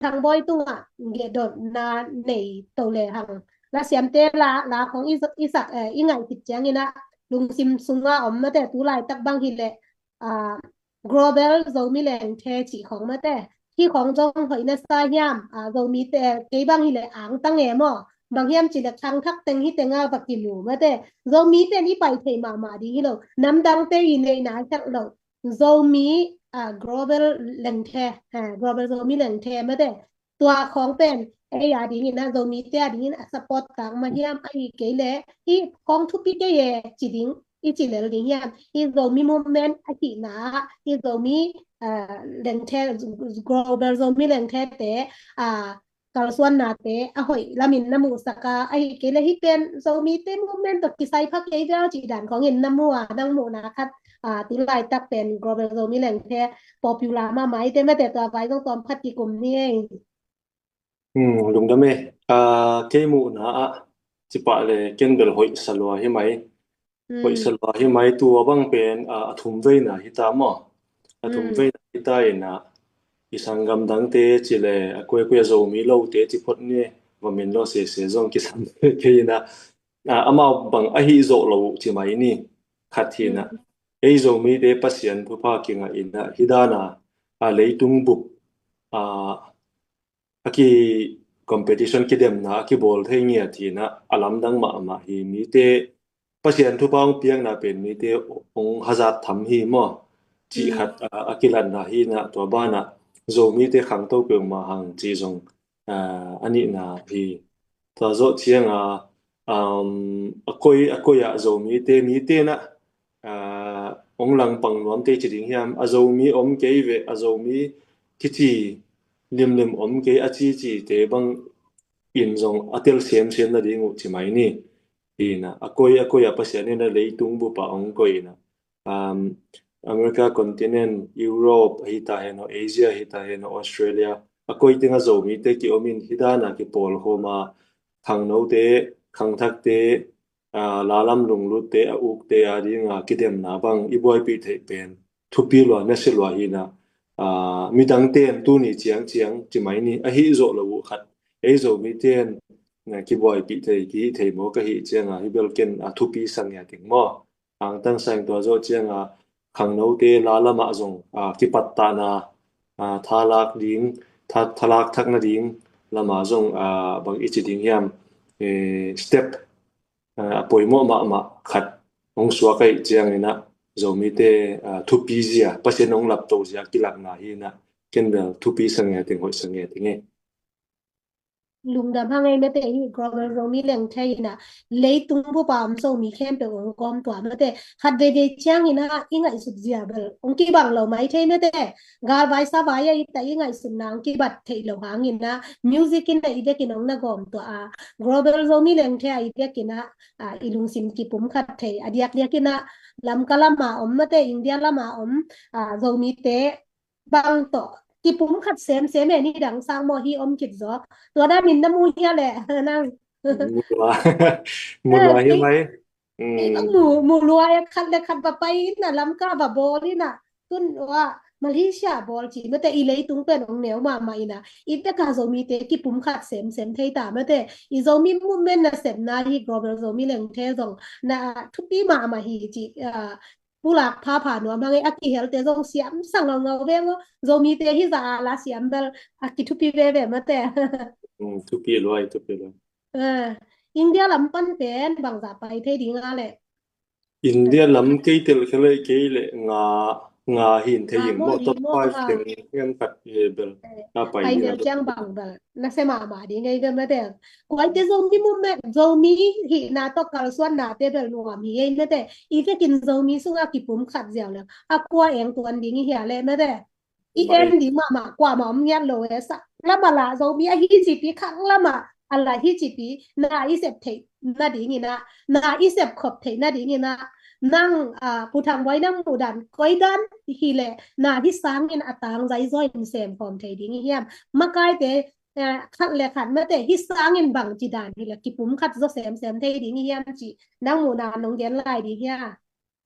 thằng boy tung à nghệ đột na nảy tàu lệ hàng là xem tê làของอีสักอีไงติดแจ้งนี่นะลุงซิมซุงอ่ะอมมาแต่ตุลายตักบางทีแหละอ่า global เรามีแหล่งเทจิของมาแต่ที่ของจงหอยในสายยามเรามีแต่เกบางทีแหละอ่างตั้งแงมอบางยามจิตทางทักเต็งที่เต็งอาปักกิลูมาแต่เรามีแต่นี่ไปเทมาดีเราน้ำดังเตยในนาจักเราเรามีglobal แหล่งเทglobal เรามีแหล่งเทมาแต่ตัวของเป็นไอ้ยาดีนี่นะเรามีแต่ดีนี่สปอร์ตต่างมาเฮียมไอ้เกลเลที่ของทุกปีเกยจิดิงอีจิเลลิเฮียมที่เรามีโมเมนต์อาทิตย์นะที่เรามีเอ่อแหล่งเท global เรามีแหล่งเทแต่อ่า kalsuan nate ahoy lamin namu saka ai kele hi pen so mi te movement to kisai phak ei ja chi dan ko ngin namu dang mu na khat tilai tak pen global zo mi leng the popular ma mai te ma te to vai tong tom phat ki kum ni ei đúng đó mẹ cái mụ nó chỉ bảo là kiến bel hội salwa hội salwa hi mai tua bang pen thum ve na hi ta mo thum ve hi ta ina isangam dang te chỉ là quê quê zo mi lâu te chỉ phot ni và mình lo se zong ki sam ke na ama bang a hi zo lo chỉ mai ni khat hi na ei zo mi te pasien phu pa ki nga ina hidana leitung bup a aki competition ki dem na ki bol the ngia thi na alam dang ma hi mi te pasien thu pang piang na pen mi te ong hazat tham hi mo chi khat akilan na hi na to ba na zo mi te khang to pyong ma hang chi zong ani na hi ta zo chiang akoi ya zo mi te na ong lang pang nuam te chi ding hiam a zo mi om ke ve a zo mi ki chi lim om ke a chi chi te bang in zong atel sem na ding u chi mai ni ina akoi a pasian na leitung bu pa ong koi na um America continent Europe hita heno Asia hita heno Australia akoi tinga zo mi te ki omin hidana ki pol homa khang no te khang thak te lalam lung lu te a uk te a ding ki dem na bang i boy pi the pen thu pi lo na se lo hi na mi dang ten tu ni chiang chi mai ni a hi zo lo khat ei zo mi ten ki boy pi thei ki thei mo ka hi chiang hi bel ken thu pi sang ya ting mo ang tang sang to zo chiang khang no te la la ma zong ki pat ta na thalak ding thalak thak na ding lama zong bang ichi ding hiam step poi mo ma khat ong suwa kai chiang ina zo mi te thu pi zia pasen ong lap to zia ki lak na hi na ken bel thu pi sang ya ting hoi sang ya ting e lùng đam hang ấy mới thế hi global zo mi leng thay na lấy tung bu pam so mi khem pe ong kom to mới thế had về chiang ina ingai sut zia bel ong ki bang lo mai thay mới thế gal vai sa vai ai ta ingai sun nang ki bat thei lo hang ina music in ai de kin ong na gom to global zo mi leng thay ai de kina ilung sim ki pum khat thei adiak dia kina lam kalama om mới thế india lama om zo mi te bang to ki pum khat sem ni dang sang mo hi om kit zo ตัวได้มินน้ำมูเฮียแหละนั่ง มุลวา เอ มุลวาอใช่ไหมอืไอ้มต้องหมู่รัวคันเลยคันปะไปน่ะลำก้าบะบอลนี่น่ะตุนว่ามาเลเซียบอลจีเมื่อแต่อีเลยตุงเป็นของเหนียวมาใหม่น่ะอีแต่กาโซมีเตกิปุ่มขัดเสมเทยตาเมื่อแต่อีโซมีมุมเมนน่ะเสมนาฮีกรอบโซมีแหล่งเทซองน่ะทุกปีมาฮีจีผู้หลักพาผ่านว่ามาไงอากิเฮลเตซองเสียมสั่งเราเวงโซมีเตฮิซาลาเสียมเบลอากิทุกปีเวเวเมื่อแต่ ทุกปีรวยทุกปีรวย เอออินเดียลำปั้นเป็นบางจะไปเที่ยวดีงาเลยอินเดียลำเกยเตลเคเลยเกยเลงาหินเทยิงโมโมท็อปดีโม5ค่ะถึงเงินปัดเบลไปไปดีนะเดียวจ้างบางแบบนักเสมาดีไงกันมาแต่กว่าจะโซมีมุมแม่โซมีหินาตอกาลส่วนนาเตเบลนัวมีไงมาแต่อีกกินโซมีสุรากิปุ่มขัดเจียวเลยอากว่าเองตัวนี้เหี่ยเลยมาแต่อีเอ็นไม่ดีมากว่าหมอมเงี้ยโลเอสแล้วมาละโซมีไอฮิจิปีครั้งละมาอะไรฮิจิปีนาอีเสพเทนาดีงี้นะนาอีเสพขบเทนาดีงี้นะ nang pu thang boy nang mu dan koi dan hi le na hi sang in atang zai zoi in sem pom thei ding hiam makai te khat le khat ma te hi sang in bang chi dan hi le ki pum khat zo sem thei ding hiam chi nang mu na nong gen lai di hia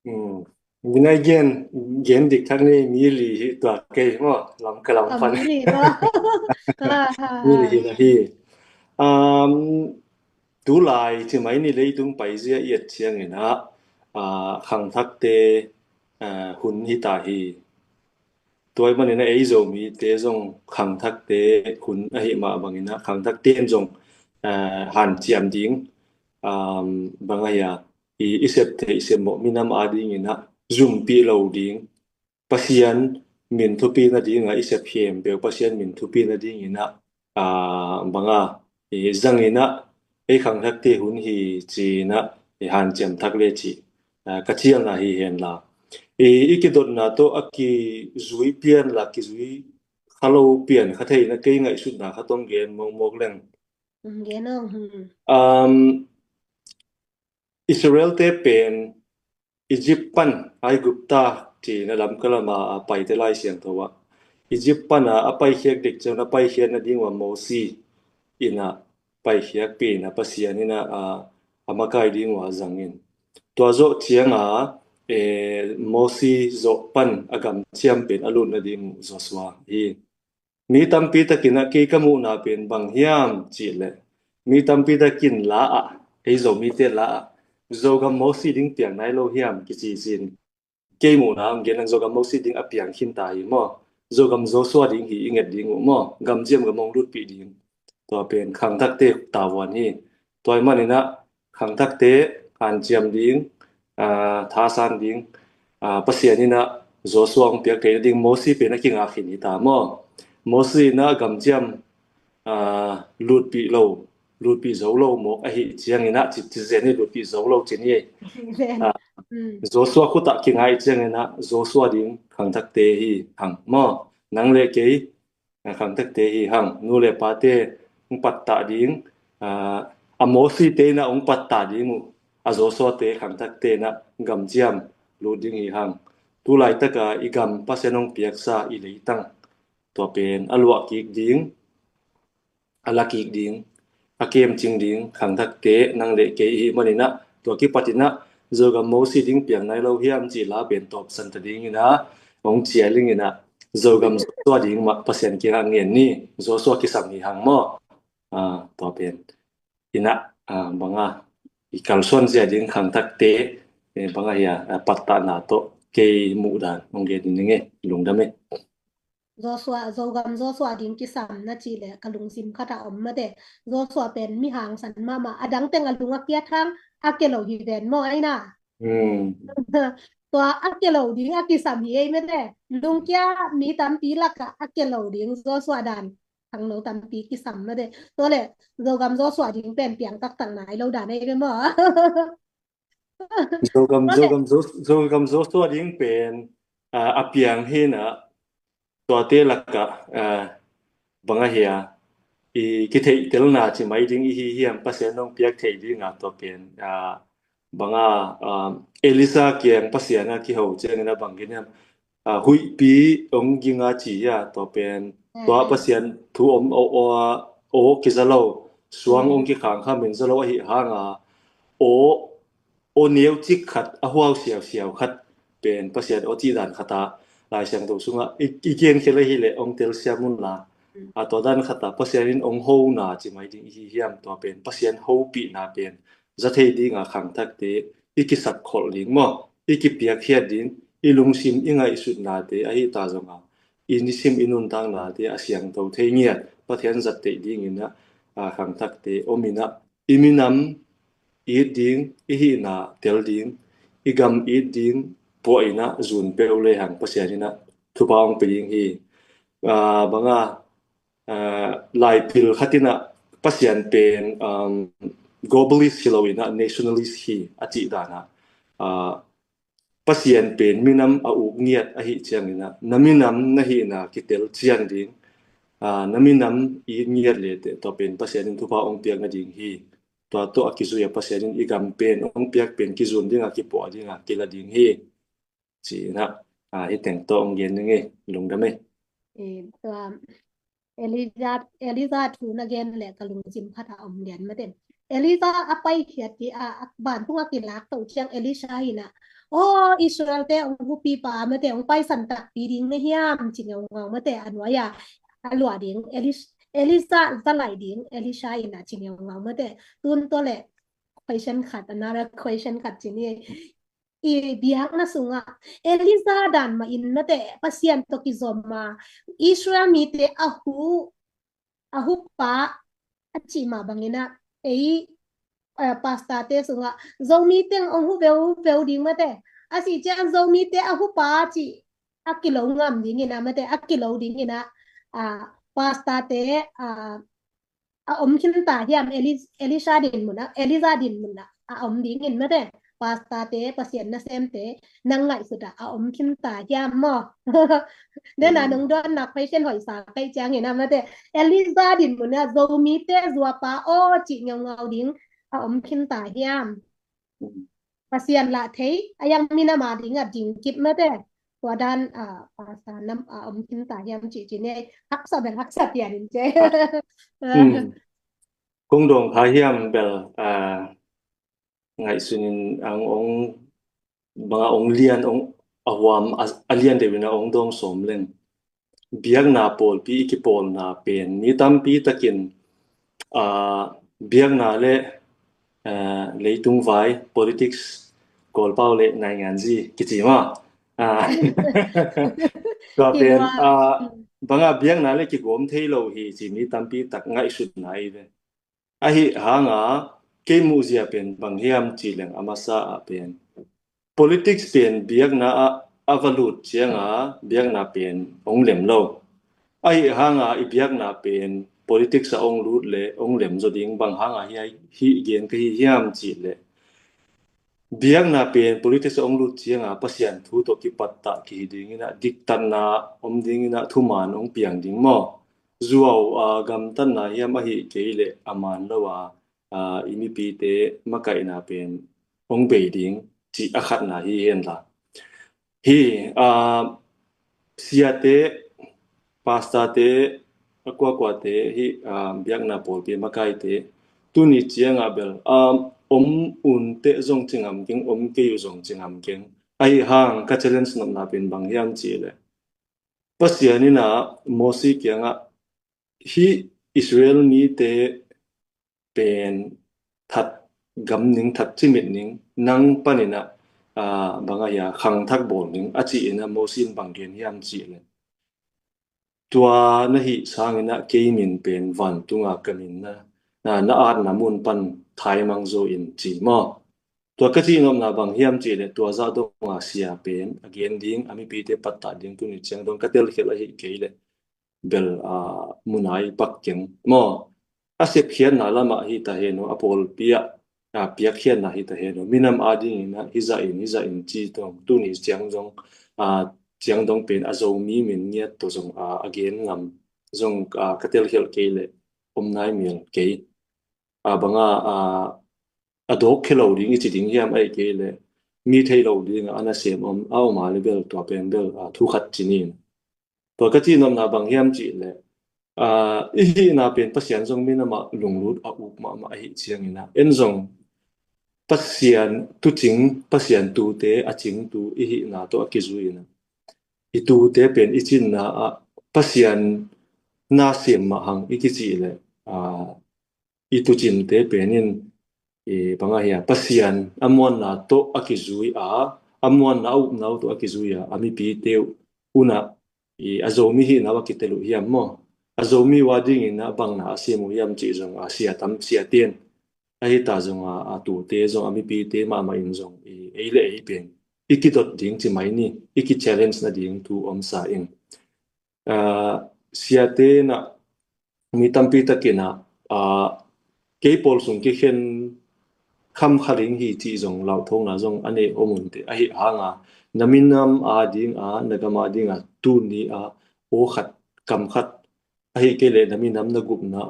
อืม mina gen dik thak ni mi li hi tua ke mo lam kalam fan mi li bo mi li hi ha la hi um tu lai chi mai ni lei tung pai zia yet chiang ina khang thak te hun hi ta hi toy man ina ei zo mi te zong khang thak te hun a hi ma bangina khang thak ten zong han chiam ding bangaya I isep te isep mo minam ading ina zoom pi lo ding pasian min thu pi na ding a isep hem be pasian min thu pi na ding ina banga zang ina ei khang thak te hun hi chi na han chiam thak le chi ka chiang na hi hen la ikidot na to aki zui pian la ki zui khalo pian kha thei na ke ngai sut na kha tong gen mong mok leng ge no um Israel te pen Egypt pan ai gupta ti na lam kalama pai te lai siang thowa Egypt pan a pai hiak dik chang na pai hian na ding wa mosi ina pai hiak pe na pasian ina amakai ding wa zangin tua zo chianga mosi zo pan agam chiam pen alun na ding zo swa hi mi tampi takina ke kamu na pen bang hiam chi le mi tampi takin la a ei zo mi te la a zo gam mosi ding piang nai lo hiam ki chi sin ke mu na am gen zo gam mosi ding a piang hin ta hi mo zo gam zo swa ding hi inget ding mo gam jem gam mong lut pi ding to pen khang thak te ta wan hi toy manina khang thak te an chiam ding tha san ding pasianina zo suang piak te ding mosi pe na kinga khin hi ta mo mosi na gam chiam lut pi lo lut pi zo lo mo a hi chiang ina chi chi zen ni lut pi zo lo chen ye zen Joshua khu ta ki ngai chiang ina Joshua ding khang thak te hi hang mo nang le ke khang thak te hi hang nu le pa te ung pat ta ding a mosi te na ung pat ta ding a Joshua te khang thak te na gam chiam lu ding hi hang tu lai ta ka I gam pa senong piak sa I le tang to pen alwa ki ding ala ki ding a kem ching ding khang thak te nang le ke hi manina to ki patina zo ga mo si ding piang nai lo hiam chi la ben top san ta ding ina ong chia ling ina zo gam zo ding ma pasien ki hang ngen ni zo so ki sam ni hang mo to pen ina banga I kal son sia ding khang thak te banga ya patta na to ke mu dan ong ge ni nge lung da me Joshua zogam Joshua ding ki sam na chi le kalung sim khata om ma de Joshua pen mi hang san mama adang teng alung akia thang akelo hi ven mo ai na tua akelo ding akisam hi ei me de lung kya mi tam pi la ka akelo ding Joshua dan thang lo tam pi ki sam ma de to le zogam Joshua ding pen piang tak tang nai lo dan ei mo to le zo gam zo so ding pen apiang he na to te la ka banga hia ki thei tel na chi mai ding hi hiam pasien nong piak thei ding a to pen banga Elisa kiang pasiana ki ho cheng na bangin ham hui pi ong ginga chi ya to pen to pasian thu om o ki zalo suang ong ki khang kha min zalo hi hanga o o neu chi khat a huaw siaw siaw khat pen pasian o chi dan khata lai sang to sunga ikien khele hi le ong tel siamun la to dan khata pasian in ong ho na chi mai ding hi hiam to pen pasian ho pi na pen za thei ding a khang thak te iki sak khol ding mo iki piak hiat ding ilung sim inga isut na te a hi ta zonga in sim inun tang na te asyang to thei ngia pathian zat te ding ina khang thak te omina iminam I ding I hi na tel ding igam I ding po ina zun peule hang pasianina thupang pe ding hi banga lai pil khatina pasian pen globalist hilowina nationalist hi achi dana pasian pen minam a uk niat a hi chiangina naminam na hi na kitel chiang ding naminam I niat le te to pen pasian in thupa ong piang na ding hi to akizu ya pasian igam pen ong piak pen kizun ding ki po ding kila ding hi chi na hi teng to ong gen nge lungdame tua Eliza thu na gen le kalung sim khata om lian ma de Elisa apai hiati a ban tunga kilak to chiang Elisa hina oh Israel te ong hupi pa mate ong pai san tak pi ding na hiam ching ong ngau mate anwaya alwa ding Elisa zalai ding Elisa hina ching ong ngau mate tun to le question khat another question khat chini i biak na sunga Elisa dan ma in mate pasien to ki zoma Israel mi te ahu pa achi ma bangina ei pasta te sunga zomi teng ong hu veu ding mate asi che an zomi te ahu pa chi akilo ngam ding ina mate akilo ding ina a pasta te a a om kin ta hiam Elisa din muna Elisa din muna a om ding in mate pasta te pasien na sem te nang ngai suda a om kin ta hiam mo nên là nung don nak patient hỏi sa kai chang ina mate Elisa din muna zomi te zua pa o chi ngau ngau ding a om kin ta hiam pasien la thấy ayang mina ma ding a ding kip mateตัวด้านภาษาน้ำอมทินตาhiam chỉ chỉ này hắc sa ben hắc sa tiền chứ cũng đồng thái hiểm bel ngày xuân ông bằng ông liên ông awam alien de bina ông dong som lên biang na pol pi ki pol na pen ni tam pi takin biang na le tung vai politics kol pau le nai ngan ji ki chi maก็เป็นบางเบียงนั่นเลยที่ผมเที่ยวที่จีนีตั้มปีตักง่ายสุดไหนเลยไอ้หางเกมมูเซียเป็นบางเฮียมจีเลงอามาซาเป็น politics เป็นเบียงน่ะอวลุดเชียงเบียงน่ะเป็นองเหลมโลไอ้หางอีเบียงน่ะเป็น politics องลุดเลยองเหลมจดิงบางหางฮีเกียนก็เฮียมจีเลย biang na pen politics ong lut chianga pasian thu to ki patta ki ding na diktan na om ding na thuman ong piang ding mo zuaw gam tan na hiam a hi keile aman lawa imi pi te makai na pen ong be ding chi akhat na hi hen la hi sia te pasta te kwa te hi biang na pol pi makai te tu ni chianga bel om un te zong chingam king om ke yu zong chingam king ai hang ka challenge nam na pin bang hiam chi le pasiani na mosi kyanga hi Israel ni te pen that gam ning that chimit ning nang panina banga ya khang thak bol ning achi ina mosin banggen hiam chi le tua na hi sangina keimin pen van tunga kamin na at na mun pan thai mang zo in chi mo tua ka chi nom na bang hiam chi le tua za do nga sia pen again ding ami pi te patta ding tu ni chang dong ka tel khel hi ke le bel munai pak ken mo asep khian na lama hi ta he no apol pia pia khian na hi ta he no minam ading na hiza in chi tong tu ni chang jong chiang dong pen azo mi min niat to zong again ngam zong ka tel khel ke le om nai mil ke banga adok khelo ding chi ding hiam ai ke le mi thei lo ding ana sem om au ma le bel to pen bel thu khat chinin to ka chi nom na bang hiam chi le hi na pen pasian zong min ma lunglut up ma hi chiang ina en zong pasian tu ching pasian tu te a ching tu hi na to akizu ina i tu te pen i chin na pasian na sem ma hang i ki chi le i tu chin te penin banga hiya pasian amon na to akizui amon na up na to akizui ami pi te una azomi hi na wakitelu hiam mo azomi wading ina bang na asimu hiam chi zong asia tam sia tien ai ta zong tu te zong ami pi te ma in zong le pen ikidot ding chi mai ni iki challenge na ding tu om sa in sia te na mi tampi takina ke pol sung ke khen kham kharing hi chi zong lau thong na zong ane omun te ai hanga naminam ding nagama ding tu ni o khat kam khat ai ke le naminam na gup na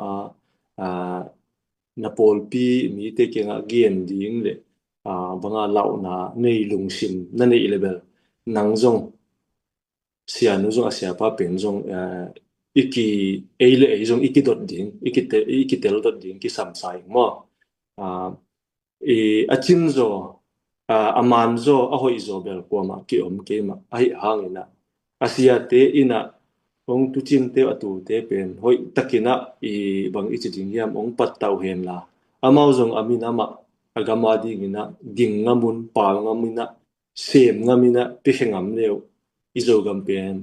na pol pi mi te ke nga gen ding le banga lau na nei lung sim na nei level nang zong sia nu zong asia pa pen zong iki eile zong iki dot ding iki tel dot ding ki sam sai mo achin zo aman zo ahoi zo bel ko ma ki om ke ma ai hangina asia te ina ong tu chin te atu te pen hoi takina bang ichi ding yam ong pat tau hen la amao zong amina ma agama ding ina ding ngamun pa ngamina sem ngamina pe hengam leo izo gam pen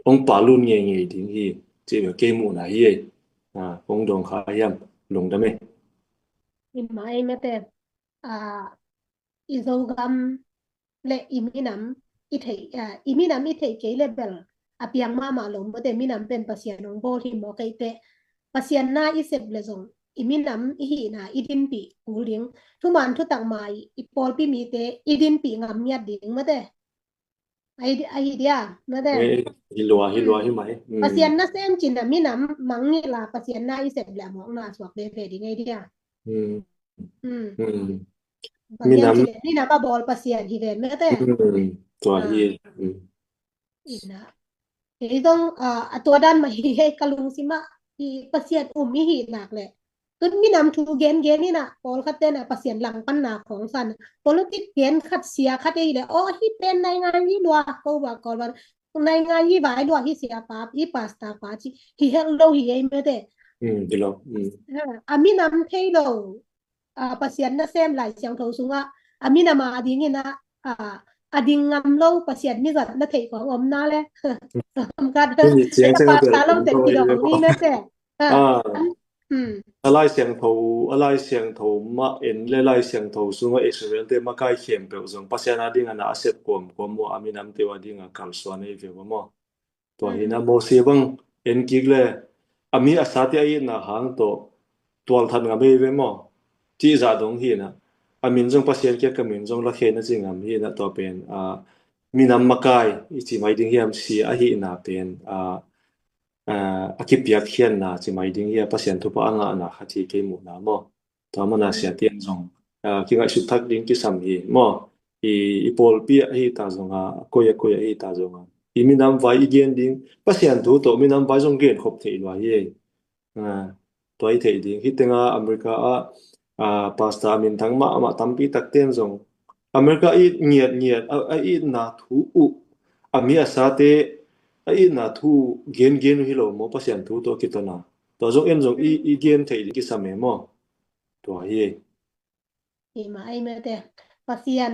ong palun nge nge ding hi che ke mu na hi ong dong kha yam lung da me Imai mete izogam le iminam iminam ithei ke level apiang ma lo mete minam pen pasian ong bol hi mo kai te pasian na isep le zong iminam hi na idin pi kuling thuman thu tang mai ipol pi mi te idin pi ngam nya ding mete ai dia mete hilwa hi mai pasian na sem chin na minam mangi la pasian na isep le mo na swak de fe ding ai dia ừ hmm ừ bang mi yam nam chile ni na ba bol pasian hi ve mete tua à hi ina idongตัวด้านมาให้กะลุงสิมาอีปัสยนมีหีหนักเลยตุนมีนำทูเกนนี่นะพอลคัดเต้นปัสยนหลังปันหนาของสัน politik เกนคัดเสียคัดเองเลยโอ้ฮีเป็นในงานยี่ดัวก็ว่าก่อนวันในงานยี่บ่ายดัวฮีเสียป้าฮีปาสตาป้าจีฮีเฮลโลฮีเองไม่ได้hiloมีนำเทโลpasien na sem lai siang tho sunga amina ma ading ina ading ngam lo pasien ni zat na thei ko om na le am ka cái gì le tiếng pa chẳng sa bel lo cũng ten ki thôi dong đấy ni na te à hmm alai siang thầu ma en le lai siang thầu sunga Israel te ma kai khem pe zong pasiana ding ana asep kom mo aminam te wa ding a kal swan e ve mo to hina mo se bang en kigle ami asati ai na hang to tual than nga me ve mo chi za dong hi na amin jong pasien ke kamin jong la khe na chingam hi na to pen minam makai ichi mai ding hiam si a hi na pen akipiak hian na chi mai ding hi pasien thu pa anga na khathi ke mu na mo to ma na sia tian jong ki ngai su thak ding ki sam hi mo pol pi hi ta jong koya hi ta jong minam vai igen ding pasien thu to minam vai jong gen khop thei lo hi toy thei ding hi tenga america pasta min thang ma tampi tak ten jong america i nhiệt a i na thu u ami asate a i na thu gen hi lo mo pasien thu to kitona to jong en jong i gen thei ki same mo to hi thì mà ai mẹ te pasien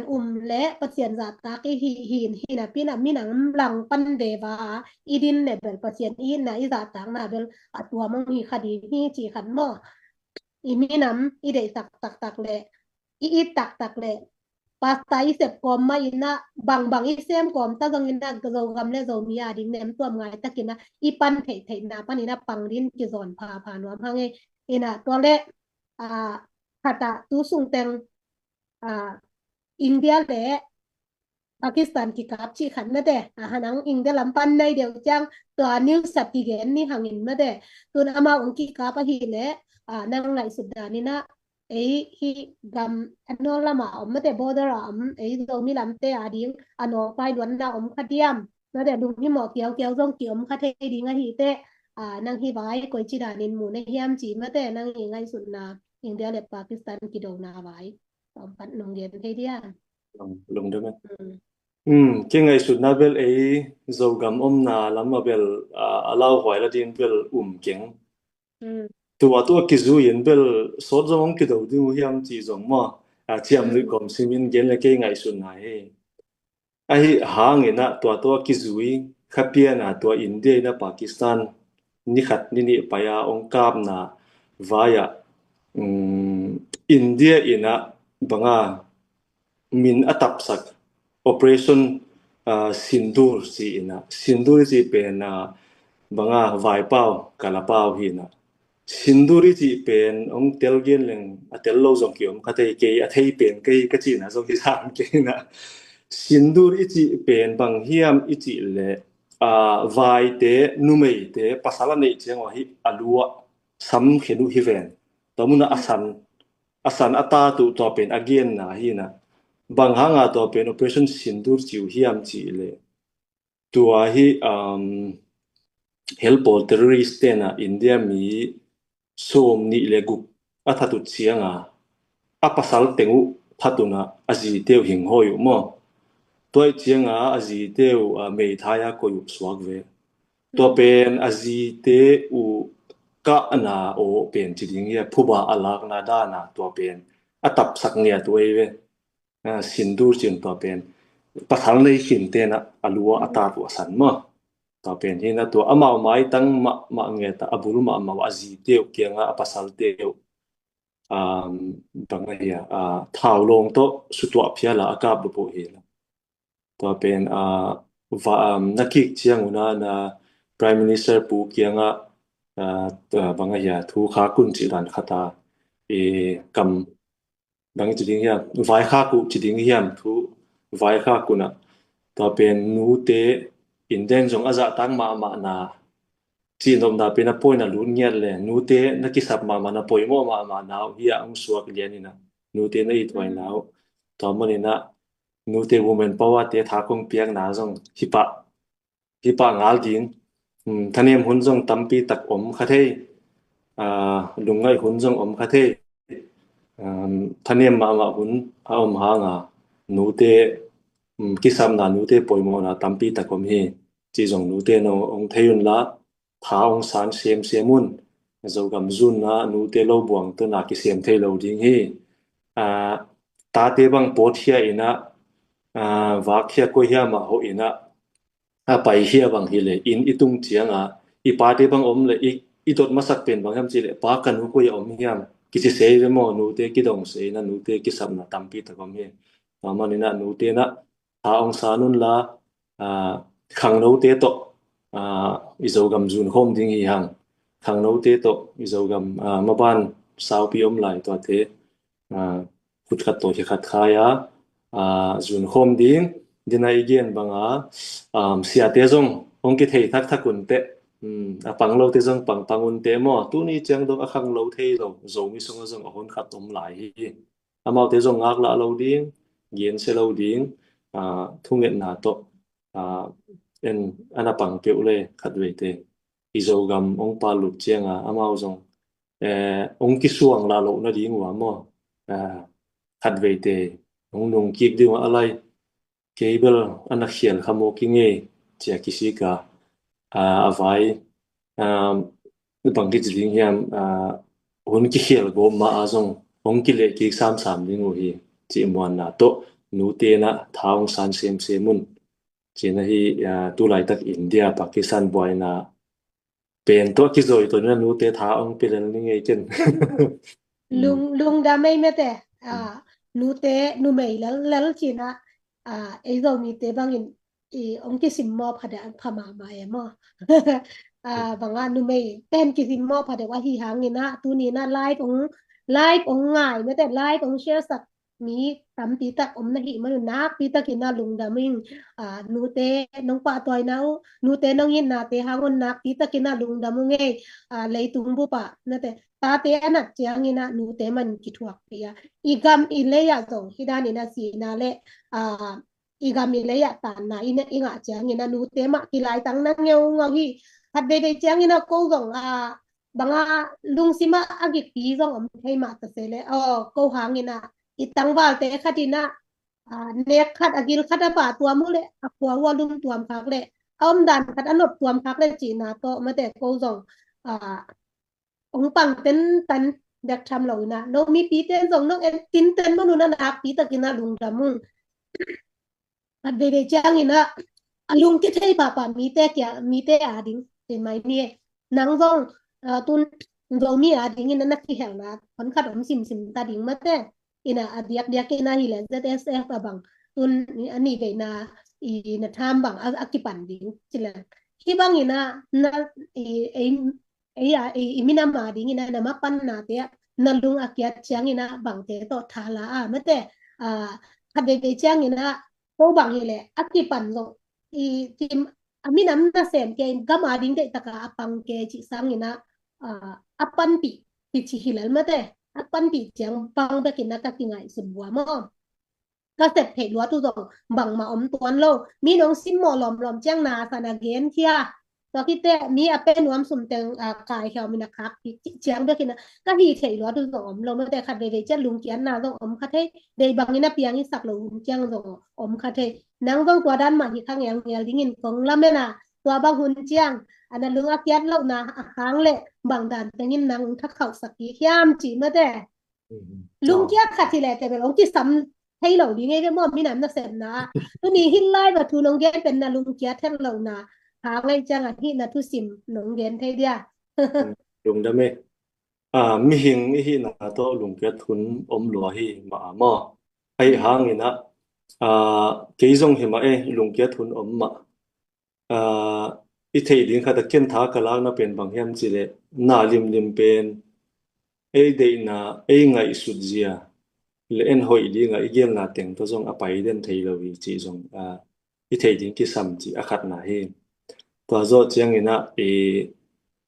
le pasien za ta ki hi na pina minang lang pan de ba idin le bel pasien i na i za ta na bel atwa mong hi khadi hi chi khan mo i minam i de tak le i tak le pasta i sep kom ma ina bang i sem kom ta gang ina zo gam le zo mi ading nem tuam ngai takina i pan thei na pan ina pang rin ki zon pha no hange ina to le a khata tu sung teng India le Pakistan ki kap chi khan na de hanang India lampan nai deu chang to new sap ki gen ni hangin na de tun ama ung ki kap hi le nang ngai Sudan na ei hi gam anol lama om te border am ei do mi lam te ading ano pai luan na om khatiam na de dung hi mo kiao zong ki om khathe ding a hi te nang hi vai koi chi danin mu ne hiam chi ma te nang hi ngai sun na India le Pakistan ki do na vai om pat nong gen thế dia lung de cái ngày sụt na bel ấy dầu gam na lắm mà bel allow hoài là din bel keng tua kizu yin bel sốt giống cái đầu tiêu hiam chỉ giống mà chiam lưu kom simin gen là cái ngày sụt này ai hang ina tua kizu khapia na tua India na Pakistan ni khat ni paya ong kap na via India ina banga min atap sak operation sindur si ina sindur si pen banga vai pau kala pau hi na sinduri chi pen ong tel gen leng atel lo jong kiom khatei ke a thei pen ke ka chi na jong ki sam ke na sindur chi pen bang hiam chi le vai te numei te pasala nei cheng wa hi alua sam khenu hi ven tomuna asan ata tu to pen again na hi na bang hanga to pen operation sindur chiu hiam chi le tua hi helpol terrorist te na India mi som ni le gup athatu chianga pasal tengu phatuna aji teu hing hoyu mo toy chianga aji teu mei thaya koyu swak ve to pen aji te u ka na o pen chiding ya phuba alak na da na to pen atap sak nia tuai ve sindur chin to pen pasal nei hin te na alua ata tu san mo to pen hin na to ama mai tang ma nge ta abul ma aji teu kianga pasal teu bang ya thao long to sutwa phia la akap do po hi to pen nakik chiang una na prime minister pu kianga bang ya thu kha kun chi dan khata e kam bang chi ding ya vai kha ku chi ding hiam thu vai kha ku na to pen nu te in den jong aza tang ma na chi nom da pe na point na lu nyal le nu te na ki sap ma na poi mo ma na hi ang suak lian ina nu te na i twai nau to mo ni na nu te women power te tha kong piang na jong hipa ngal ding thanem hun jong tampi tak om kha thei lungai hun jong om kha thei thanem ma hun a om ha nga nu te ki sam na nu te poi mo na tampi tak om hi chi jong nu te no ong theiun la tha ong san sem mun zo gam zun na nu te lo buang to na ki sem thei lo ding hi ta te bang po thia ina va khia ko hiam ma ho ina pai hia bang hi le in itung chianga I pa te bang om le I dot masak pen bang ham chi le pa kan ko ya om hiam ki se se le mo nu te ki dong se na nu te ki sam na tampi ta kom hi ma ni na nu te na ta ong sa nun la khang no te to izo gam jun hom ding hi hang khang no te to izo gam ma ban sau pi om lai to te khut khat to hi khat khaya jun hom ding dina igen banga sia te jong ong ki thei thak thakun te pang lo te jong pangun te mo tu ni chang dong a khang lo thei lo zo mi song jong hon khat tom lai hi amau te jong ngak la lo ding gen se lo ding thungen na to en ana pang pe ule khat ve te izo gam ong pa lu chenga amau jong ong ki suang la lo na ding wa mo khat ve te ong nong kik ding alai cable anak hial khamo ki nge chia kisi ka avai bang ki jing hiam hun ki hial go ma azong ong ki le ki sam ding hi chi mon na to nu te na thaung san sem mun chi na hi tu lai tak India Pakistan boy na pen to ki zoi to na nu te tha ong pe len ni nge chen lung da mai me te nu te nu mai lal chi na ei zo mi te bang in ong ki sim mo phada phama ma e mo banga nu mai ten ki sim mo phada wa hi hang ni na tu ni na like ong ngai me te like ong share sak mi tam pi tak om na hi man na pi tak ina lung da ming nu te nong pa toy nau nu te nong in na te hangon na pi tak ina lung da mu nge lei tung bu pa na te ta te anak chiang ina nu te man ki thuak ya igam ile ya zong hidani na si na le igam ile ya ta na ina inga chiang ina nu te ma ki lai tang na ngeu ngau hi hat de chiang ina ko zong banga lung sima agi pi zong om thei ma ta se le ko hang ina itang wal te khatina nek khat agil khata pa tua mu le akwa wa lum tuam khak le om dan khat anop tuam khak le chi na to ma te ko zong ông bằng tên tên đặc tham lầu na nó mi pi tên giống nó em tin tên mà nó na pi ta kina lung ra mung at về chang ina lung cái thấy bà mi te kya mi te à đinh thì mày nè nang giống tun giống mi à đinh ina nak ki hel na kon khat om sim ta đinh mà te ina adiak diak ina hi le ZSF abang tun ani ve na I na tham bang akipan đinh chila hi bang ina na imina ma ding ina na mapan na te nalung akyat chiang ina bang te to thala mate khade te chiang ina ko bang ile akipan zo tim aminam na sem ke gama ding te taka apang ke chi sang ina apan pi chi hilal mate apan pi chiang bang be kina ka kingai subwa moก็เสร็จเพจลัวตุจงบังมาอมตัวนโลมีน้องซิมหมอหลอมหลอมเจ้างนาสนาเกนเทีย ตัวคิดแต่มีอาเป็นวมสุ่มเต็งกายเขียวมีนะครับเชียงด้วยกินะก็ฮีเทยล้อดูส่งอมลงมาแต่ขัดเดจะลุงเกียนนาส่งอมคัดให้เดย์บางนี่นะเปียงนี่สักลงเจียงส่งอมคัดให้นังส่งตัวด้านมาที่ข้างยังเงยดิ้งินกงละเมน่ะตัวบางหุ่นเจียงอันนั้นลุงอาเกียนเล่านะค้างเละบางด่านแต่งินนังทักเขาสักกี่ยามจีมาแต่ ลุงเกียขัดทีแรกแต่เป็นองค์ที่ซ้ำให้เราดีไงก็มอมมีน้ำนักเสนนะตัวนี้หินไล่มาทูน้องเกนเป็นนาลุงเกียแทนเรานะหาไงจังอ่ะที่นาทุสิมน้องเกนไทยเดีย lùng đam mê mi hình hi na to lùng kết thun lúa hi mà ai hang ina cái dòng hi mà lùng kết thun mà ít thấy đến khát kiến thả cả lang na pen bằng hiam chỉ lệ na lim lim pen đây na ngay sụt zia lệ en hội đi ngay giang na tiếng to dòng apai den thấy là vì chỉ dòng ít thấy đến cái sam chỉ khát na hi to zo chiang ina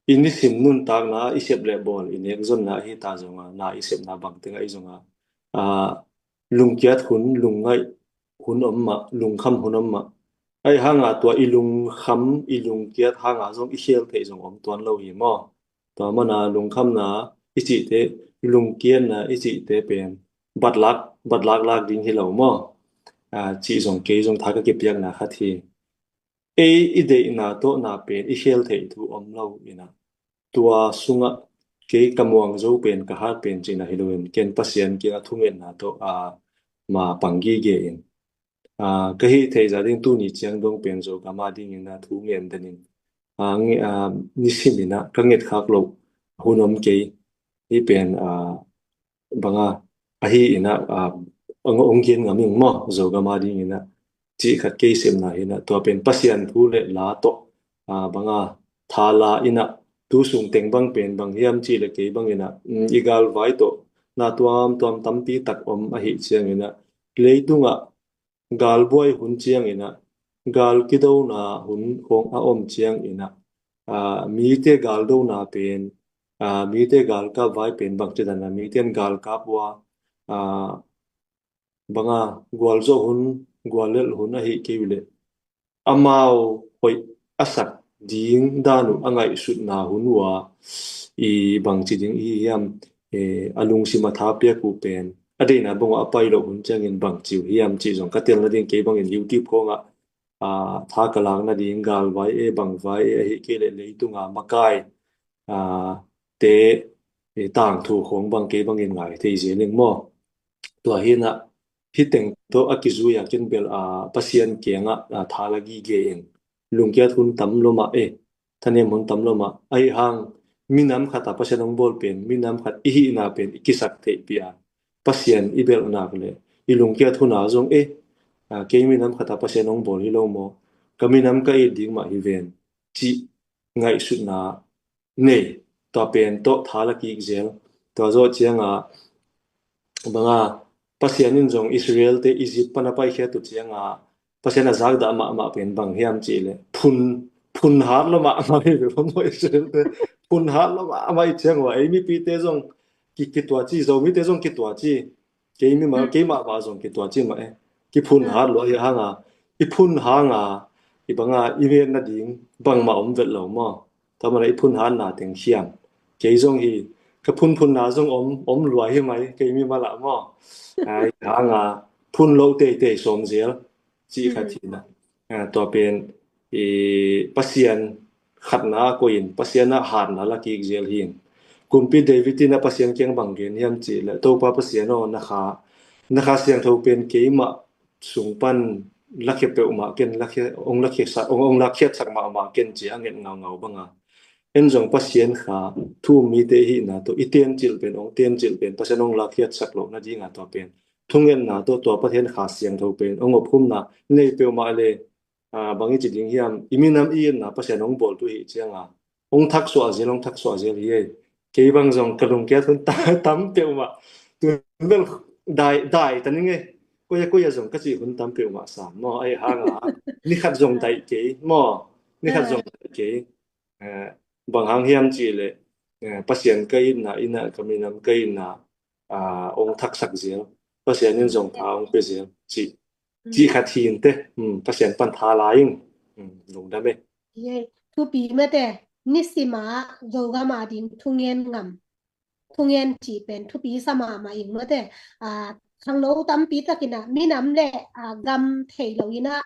ini sim nun tak na isep le bol in exon na hi ta zonga na isep na bang tenga izonga lung kiat hun lung ngai hun omma lung kham hun omma ai hanga to ilung kham ilung kiat hanga zong i hel the zong om ton lo hi mo to mana lung kham na ichi te lung kian na ichi te pen batlak lak ding hi lo mo chi zong ke zong tha ka ke piak na kha thi ide na to na pen i hel the thu om lo ina tua sunga ke kamuang zo pen ka har pen china hiloin ken pasien ke athungen na to ma pangi ge in ka hi thei za ding tu ni chiang dong pen zo ka ma ding in na thu ngen danin nge ni simina ka nget khak lo hunom ke hi pen banga hi ina ong gen ngaming mo zo ka ma ding ina chi khat ke sem na ina to pen pasien thu le la to banga thala ina tu sung teng bang pen bang hiam chi le ke bang ina igal vai to na tuam tampi tak om a hi chiang ina leitunga gal boy hun chiang ina gal kido na hun hong a om chiang ina mi te gal do na pen mi te gal ka vai pen bang che dan na mi ten gal ka bua banga gwal zo hun gwalel hun a hi ke wile amao hoi asak ding danu angai sut na hunwa i bang chi ding i hiam alung sima tha pia ku pen ade na bonga apai lo hun chang in bang chiu hiam chi jong ka tel na ding ke bang in youtube ko nga tha ka lang na ding gal vai bang vai hi ke le tu nga makai te tang thu khong bang ke bang in ngai te je ling mo tua hi na hi teng to akizu ya ken bel pasien ke nga thala gi ge in lungkia thun tam loma thane mon tam loma ai hang minam khata pasenong bol pen minam khat hi na pen ikisak te pia pasien ibel na kle ilungkia thuna zong ke minam khata pasenong bol hi lo mo kaminam ka i ding ma hi ven chi ngai su na nei to pen to thala ki zel to zo chianga banga pasianin jong Israel te Egypt pana pai khe tu chianga pasena zak da ma pen bang hiam chi le phun har lo ma hi be mo Israel te phun har lo ma i chiang wa mi pi te jong ki tua chi zo mi te jong ki tua chi ke ma ba jong ki tua chi ma ki phun har lo ya hanga i phun hanga i banga i ve na ding bang ma om vet lo mo ta ma i phun har na teng hiam ke jong hi ka phun na jong om lua hi mai ke mi ma la mo ai hanga phun lo te som zel chi kha thi na to pen pasien khat na ko in pasien na han na la ki zel hin kumpi david na pasien kyang bang gen hiam chi la to pa pasien no na kha siang tho pen ke ma sung pan la khe pe ma ken la khe ong la khe sa ong la khe sak ma ken chi angen ngau banga en jong pasien kha thu mi te hi na to iten chil pen ong ten chil pen pasien ong la khe sak lo na ji nga to pen thungen na to pathen kha siang tho pen ong phum na nei pe ma le bangi chi ding hiam iminam i na pasien ong bol tu hi chianga ong thak so azel hi ke bang jong kalung kya thun tam pe ma tu bel dai tan nge ko ya jong ka chi hun tam pe ma sa mo ai ha nga ni khat jong dai ke mo ni khat jong ke bang hang hiam chi le pasien kai na ina kaminam kai na ong thak sak zel pasien in jong tha ong pe zel chi khat hin te pasien pan tha la ing lung da me thu pi mà thế nisima zoga mà ding thungen ngam thungen chỉ bên thu pi sama mà ing mà thế khang lâu tam pi ta kina minam le gam thei lo ina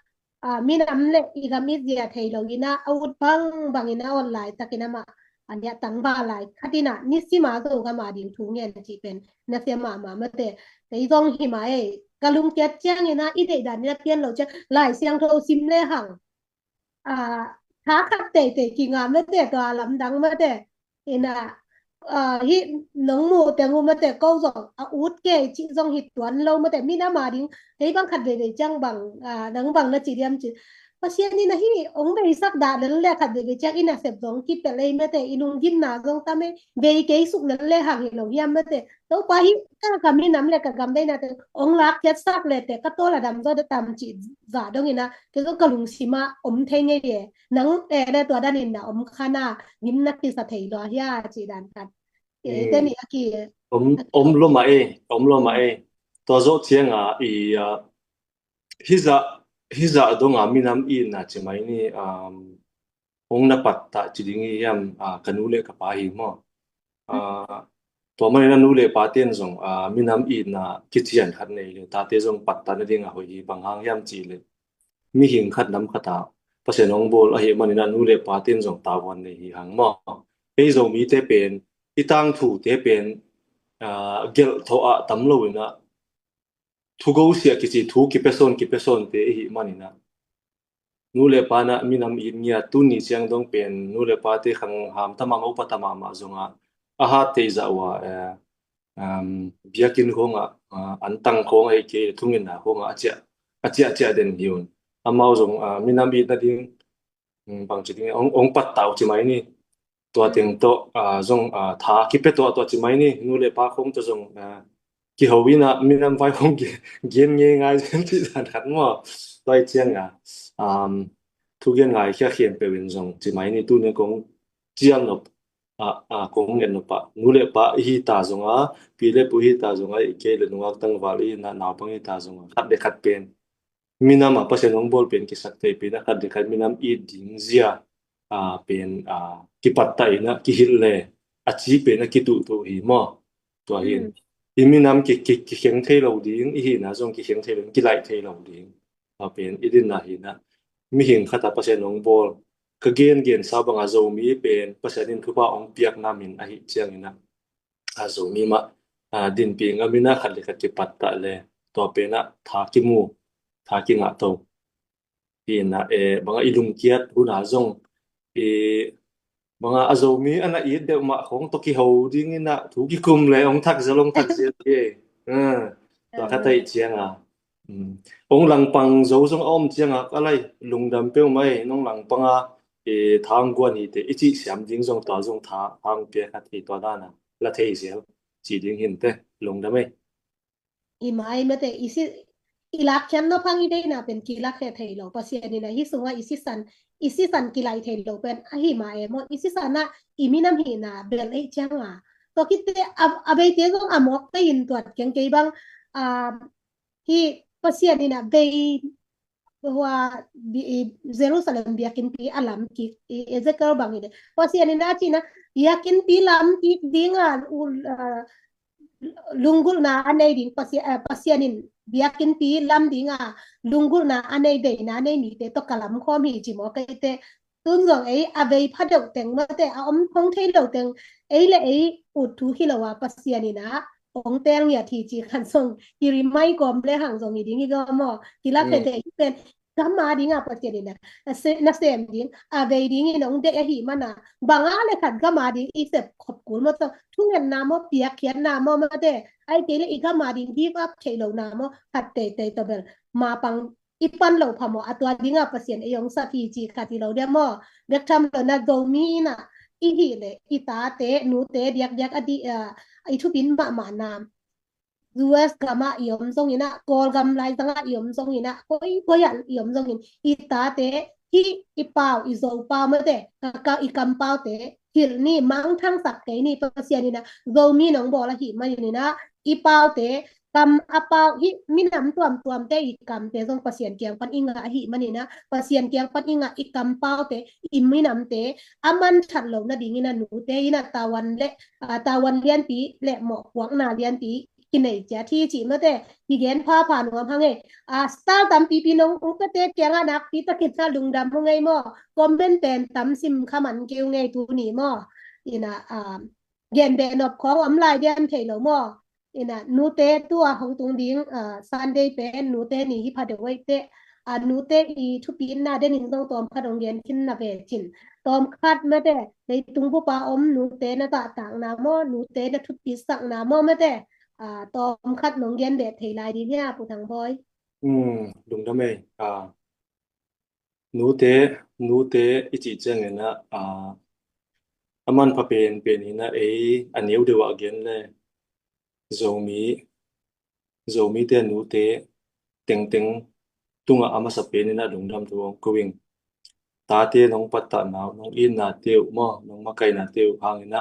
minam le igam izia thei lo ina out bang ina online ta kina ma anya tang ba lai khatina nisima zoga mà ding thungen chỉ bên na se mà thế cái dòng hi mà ấy kalung kiat chang ina ide dan na pian lo cha lai siang tho sim le hang à khá khắc tệ tệ kỳ ngàm mất tệ tòa lắm đắng mất tệ thì là hi nông mù tệ ngu mất tệ câu rồi út kê chị dòng hít tuấn lâu mất tệ mi na mà đi thấy bằng khát về chăng bằng đắng bằng là chỉ đem chỉ pasien ni na hi ong be sak da le khát về chăng ina sep dòng kít tệ lấy mất tệ inung gin na dòng ta me về cái suk le hàng hi lo hiam mất tệ đâu qua hi ka kami nam le ka gam đây na tệ ong lak chết sak le tệ ka to là đam do de tam chỉ giả đông ina cái cái kalung sima thế nhỉ nắng đâyตัวด้านนี้นะข้างหน้ายิ้มนักที่สะเทยดอเฮียจีดันกันแต่นี่กี่ lo ma e to zo chiang i hiza donga minam I na chimai ni ong na patta chidingi yam kanule ka pa hi mo to mai na nule pa ten zong minam I na kichian khat nei le ta te zong patta na dinga hoi bang hang yam chi le mi hing khat nam khata pasen ong bol a hi mani na nule pa ten zong ta wan nei hi hang mo pe zo mi te pen itang thu te pen gel tho a tam lo ina thu go sia kichi thu ki person te hi mani na nule pa na minam I nia tu ni chiang dong pen nule pa te khang ham tama mo pa tama ma zonga a ha te za wa biakin honga an tang khong ai ke thungin na honga acha den hiun amao zong minam I na ding bang chi ding ong pat tau chi mai ni tua ting to zong tha ki pe to chi mai ni nule pa khong to zong ki howina minam vai khong ki gen nge ngai chen ti dan khat mo toi chiang thu gen ngai kha khian pe win zong chi mai ni tu ne kong chiang no kong ngen no pa nule pa hi ta zong pi le pu hi ta zong ke le nuak tang wali na naw pang hi ta zong khat de khat pen minam pa se nong bol pen ki sak te pe na khat de khat minam I ding zia pen ki pat tai na ki hil le chi pe na ki tu hi mo to hin minam ki kheng thei lo ding hi na zong ki kheng thei lo ki lai thei lo ding pen idin na hi na mi hing khata pa se nong bol ka gen sa banga zo mi pen pa se din thupa ong piak na min a hi chiang ina zo mi ma din pi nga mina khat le khat ki pat ta le to pe na tha ki mu tha ki nga to pi na banga ilung kiat hu na zong mga azomi ana I de ma khong to ki ho ding ina thu ki kum le ong thak zalong thak zel ke to kha tai chiang ong lang pang zo zong om chiang alai lungdam pe mai nong lang panga thang gwan hi te ichi siam ding zong ta zong tha hang pe kha thi to da na la thei zel chi ding hin te lungdam ei imai mate ilak chan no phang ide na pen kilak he thei lo pasien ni na hi sunga isisan kilai thei lo pen hi ma mo isisan na iminam hi na bel ei changa to kite abe te go amok te in tuat keng ke bang hi pasien ni na be wa Jerusalem biakin pi alam ki Ezekiel bang ide pasien ni na china yakin pi lam ki dinga lungul na anay ding pasyanin biakin pi lam dinga lungul na anay de na anay ni te to kalam khom hi chi mo kai te tun zong ei avei phadau teng ma te om khong thei lo teng ei le ei ut thu hi lawa pasyanina ong teng ya thi chi khan song ki ri mai kom le hang zong ni ding go mo ki la te pen kama dinga pasyanina na sem ding avei ding in ong de hi mana banga le khat kama ding isep khop kul mo to thungen na mo piak khian na mo ma te ai te le ikama ding give up thei lo na mo khat te to bel ma pang ipan lo phamo atwa dinga pasien eyong sa pi chi khati lo de mo bek tham lo na do mi na I hi le ita te nu te diak adi ai thu pin ma nam US gama iom zong ina kol gam lai zanga iom zong ina ko ya iom zong in ita te hi ipao izo pao ma te ka ikam pao te hil ni mang thang sak ke ni pasien ina zo mi nong bo la hi ma ni na ipao te kam apa hi minam tuam te ikam te jong pasien kyang pan inga hi manina pasien kyang pan inga ikam pau te iminam te aman that lo na dingina nu te ina tawan lian pi le mo kwang na lian pi kinai cha thi chi ma te hi gen pha pha nu ham hange star tam pi pi nong ung te kyang anak pi ta kit na lung dam mo ngai mo comment ten tam sim khaman keu ngai tu ni mo ina gen be nop khong am lai dian thei lo mo ina nu te tua hong tung ding Sunday pen nu te ni hi pha de wei te nu te I thu pi na de ning dong tom kha dong gen kin na ve chin tom khat ma de nei tung bu pa om nu te na ta tang na mo nu te na thu pi sak na mo ma de tom khat nong gen de thei lai di nya pu thang boy đúng đó mày nú tế ít chẳng người na aman pa pen ina anh yêu được again le zomi te nú tế teng teng tunga ama sa pen ina đúng đam tu going ta te nong patta na nong in na teu mo nong makai na teu hang ina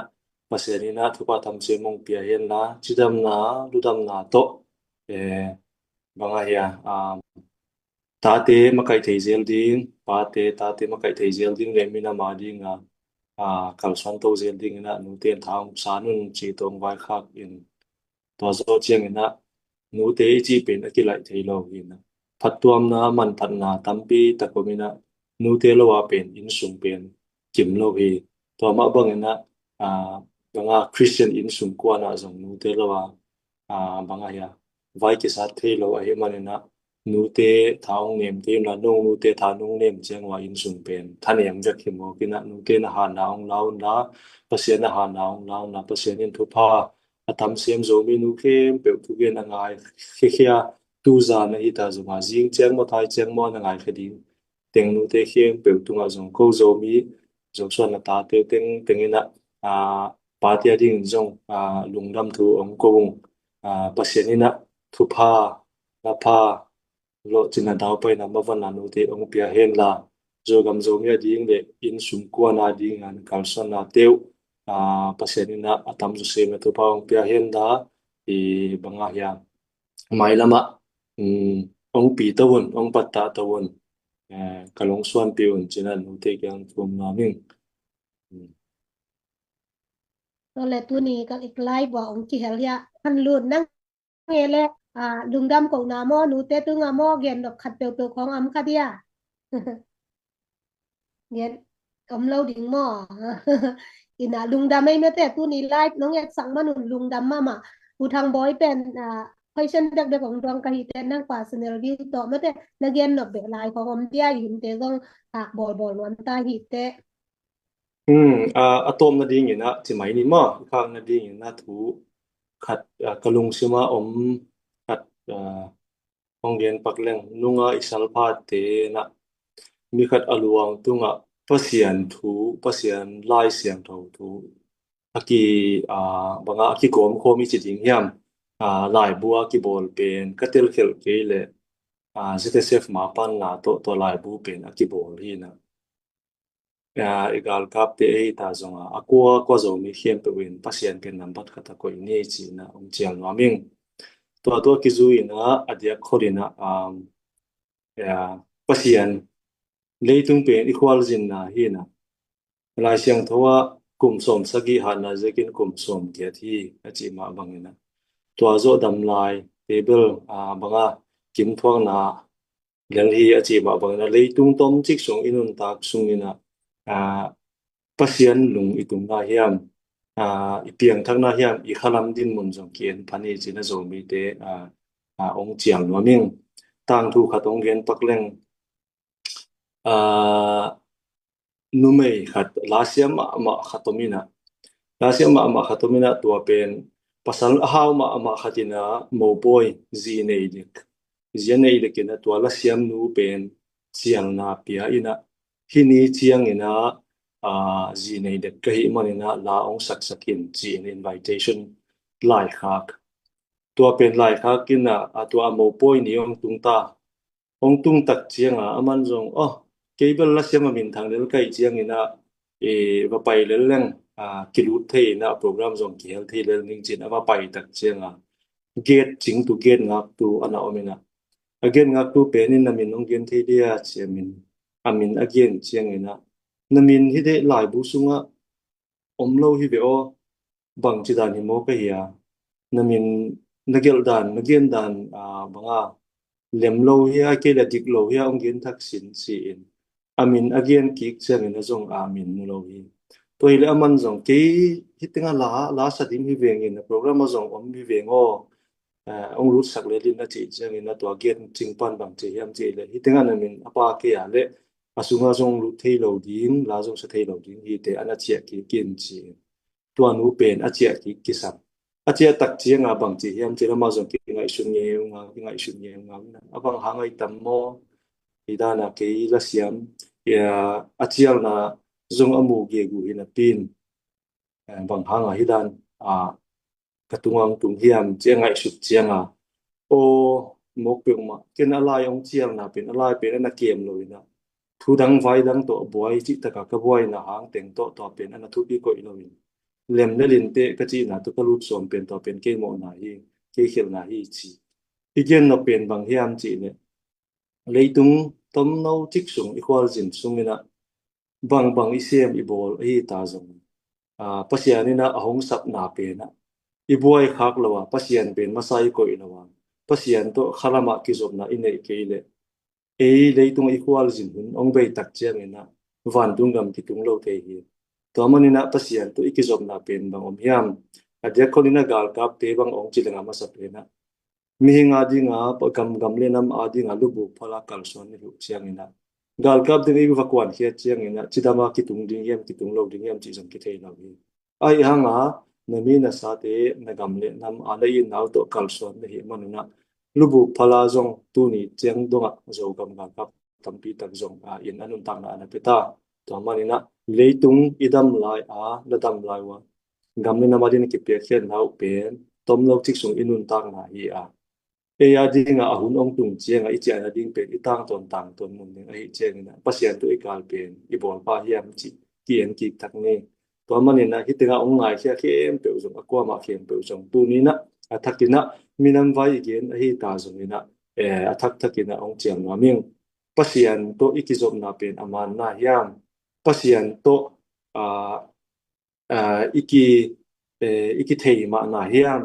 pasien ina thupa tham se mong pia hen la chidam na ludam na to e banga ya ta te makai thei zel ding ta te makai thei zel ding le mina ma ding kal san to zel ding ina nu ten thang sanun chi tong vai khak in to zo chiang ina nu te chi pen akilai thei lo ina phattuam na man phat na tampi takomina nu te lo wa pen in sum pen kim lo hi to ma bang ina banga Christian in sum kwa na zong nu te lo wa banga ya vai ki sa thei lo a hi manina nu te thang nem te na nong nu te tha nong nem chang wa in sum pen thanem jak hi mo kina nu te na ha na ong laun la pasien na ha na ong laun la pasien in thu pha atam siam zo mi nu khem pe tu gen na ngai khe khia tu za na hi ta zo ma jing chang mo thai chang mo na ngai khadi teng nu te khem pe tu nga zong ko zo mi zo suan na ta te teng teng ina a pa tia ding zong lungdam thu ong ko pasien ina thu pha na pha lo china daw pai na ma van na nu te ong pia hen la zo gam zo mi ding le in sum kwa na ding an kal son na teu pasien ina atam zo se me tu pa ong pia hen da banga ya mai lama ong pi tawon ong patta tawon kalong suan pi un china nu te kyang thum na ming to le tu ni ka iklai bo ong ki hel ya han lun nang nge le lung dam ko na mo nu te tu nga mo gen dok khat pe khong am kha dia gen om lo ding mo ina lung dam ai me te tu ni live nong ek sang ma nun lung dam ma u thang boy pen question dak dak ong dong ka hi te nang personal view to me te na gen no be lai ko om dia yin te dong tak bol bol wan ta hi te atom na ding ina chi mai ni ma khang na ding ina thu khat kalung sima om khat ong gen pakleng nunga isal pha te na mi khat aluang tunga pasian lai siang tho thu aki banga aki kom khomi chi ding hiam lai bua ki bol pen katel khel ke le zsf ma pan na to lai bu pen aki bol hi na igal kap te ei ta zonga akwa zo mi khem pe win pasian pen number kata ko ni chi na chiang ma ming to ki zu ina adia khorina pasian leitung pen equal jin na hi na lai siang thowa kum som sagi hana zekin kum som kia thi achi ma bangina tua zo dam lai table banga kim thuang na lel hi achi ma bangina leitung tom chik song inun tak sungina pasian lung itung na hiam ipiang thang na hiam I khalam din mun jong kien phani china zo mi te ong chiang no ming tang thu khatong gen pakleng numei khat lasiam ma khatomina tua pen pasal haw ma khatina mo boy zi nei dik zianei dekina tua lasiam nu pen chiang na pia ina hini chiang ina zi nei dek kai manina la ong sak sakin chi in invitation lai khak tua pen lai khak kina tua mo boy ni ong tung tak chiang aman jong cable la siam min thang del kai chiang ina va pai lel leng kilut thei na program jong ki hel thei lel ning chin ava pai tak chiang get ching tu get ngak tu ana omina again ngak tu penin namin ong gen thi dia chiamin amin again chiangina namin hi de lai bu sunga omlo hi be o bang chidan hi mo ka hiya namin nagel dan nagen dan banga lemlo hi a ke la dik lo hi ong gen thak sin si in amin again ki chiangina zong amin lo hi toile aman zong ke hitinga la sa dim hi vengin program zong om hi vengo ông rút sạc lên na chỉ cho nên là tua kiện chính pan bằng chỉ em chỉ là hi tiếng Anh mình apa cái à lệ à sung à sung rút thay đầu điên là sung sẽ thay đầu điên hi te anh chia cái kiện chỉ tua nu pen à chia cái sam à chia tắc chia ngà bằng chỉ em chỉ là mà dùng cái ngày xuân nhiều ngà cái ngày xuân nhiều ngà à bằng hàng ngày tầm mò thì ta là cái là xiêm ya à chia là dùng âm mưu ghê gu hi là pin bằng hàng ngày đan katungang tung hiam chiang ngai sut chiang o mok pe ma ken alai ong chiang na pen alai pe na kem loina thu dang vai dang to boy chi taka ka boy na hang teng to pen ana thu pi ko iloin lem na lin te ka chi na to ka lut som pen to pen ke mo na hi ke khel na hi chi igen no pen bang hiam chi ne leitung tom no chik sung equal jin sungina bang isem i bol hi ta zong pasianina ahong sap na pe na ibuai khak lawa pasian pen masai ko ilawa pasian to khalama ki zobna ine keile ei leitung equal jin hun ong bei tak chiang ina van tungam ki tung lo te hi to manina pasian to ikizobna pen bang om hiam adia kholina gal kap te bang ong chilenga ma sapena mi hinga dinga gam gam lenam adinga lubu phala kalson ni hu chiang ina gal kap de ngi vakwan khia chiang ina chidama ki tung ding yem ki tung lo ding yem chi jam ki thei lo hi ai hanga nami na sa te na gam le nam alai naw to kalson ni hi manuna lubu phala zong tu ni chiang donga zo gam gal kap tampi tak zong in anun tang na ana peta to manina leitung idam lai ladam lai wa gam le namadin ki pe khian nau pen tom lo chik sung inun tang na hi e ya ding ahun ong tung chiang a icha na ding pen itang ton tang ton mun ding ai chen na pasien tu ikal pen i bol pa hiam chi kien ki tak ne to mani na hitinga ong ngai khia khem pe uzum akwa ma khem pe uzum tu ni na athakina minam vai gen a hi ta zum ina athak thakina ong chiang na ming pasien to ikizom na pen aman na hiam pasien to a iki iki thei ma na hiam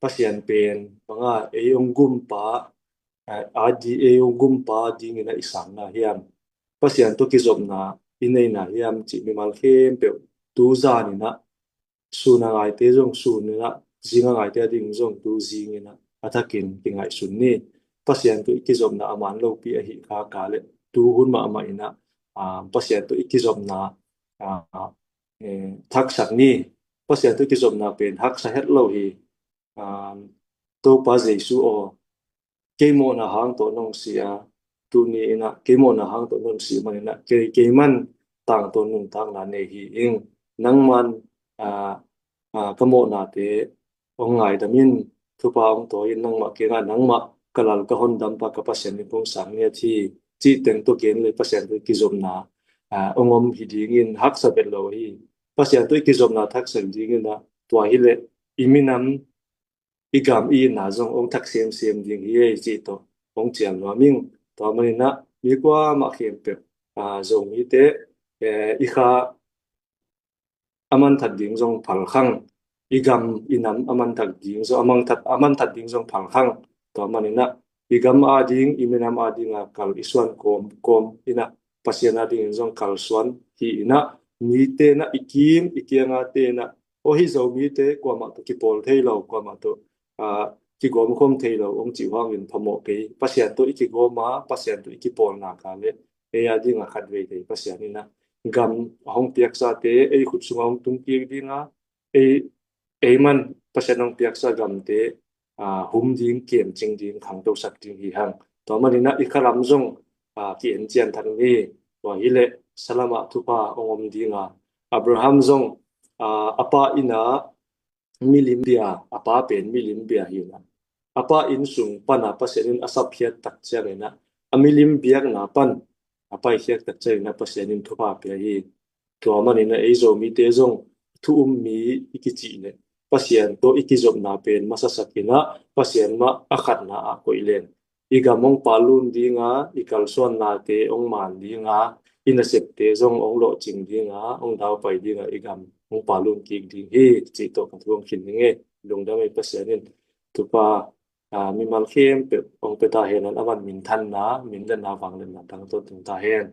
pasien pen banga eyong gumpa adi eyong gumpa dingina isang na hiam pasien to kizom na inei na hiam chi mi mal khem pe tu za ni na su na ngai te jong su ni na zinga ngai te ding jong tu zingina athakin ki ngai sun ni pasien to ikizom na aman lo pi a hi kha ka le tu hun ma ma ina pasien to ikizom na thak sak ni pasien to kizom na pen hak sa het lo hi to pa jesu o ke mo na hang to nong sia tu ni na ke mo na hang to nong si man na ke man tang to nung tang na ne hi ing nang man a ka mo na te ong ngai da min thu pa ong to in nang ma ke nga nang ma kalal ka hon dam pa ka pasien ni pong sang ne thi chi teng to ken le pasien to ki zom na ongom hi ding in hak sa bet lo hi pasien to ki zom na thak sen ding in na tua hi le iminam igam i na zong ong thak sem ding hi chi to ong chiam lo ming to mani na mi kwa ma khem pe zong hi te i kha aman thật ding zong phal khang igam inam aman thật ding zo aman thật ding zong phal khang to mani na igam a ding iminam a ding a kal iswan kom ina pasiana ding zong kal swan hi ina mi te na ikianga te na o hi zo mi te kwa ma to ki pol thei lo kwa ma to ki gom khom thei lo ong chi wang in phamo pe pasian to iki goma pasian to iki pol na ka le e ya ding a khat ve te pasian ina gam hong piak sa te e khut sungong tung ki dinga e e man pasianong piak sa gam te hum ding kiem ching ding khang to sak ding hi hang to manina ikharam zong ki en chian thang ni wa ile salama thupa ongom dinga abraham zong apa ina milimbia apa pen milimbia hi na apa in sung pana pasenin asap hiat tak changena amilim biak na pan apa hiat tak changena pasenin thupa pe hi to manina eizo mi te zong thu mi ikichi ne pasien to ikizop na pen masasakina pasien ma akhat na a koilen igamong palun dinga ikalson na te ong man dinga inasep te zong ong lo ching dinga ong daw pai dinga igam ong palun ki ding hi chi to kan thuang khin nge lungdam ai pasienin tupa mi mal khem pe ong pe ta hen an aman min than na min le na wang le na tang to tung ta hen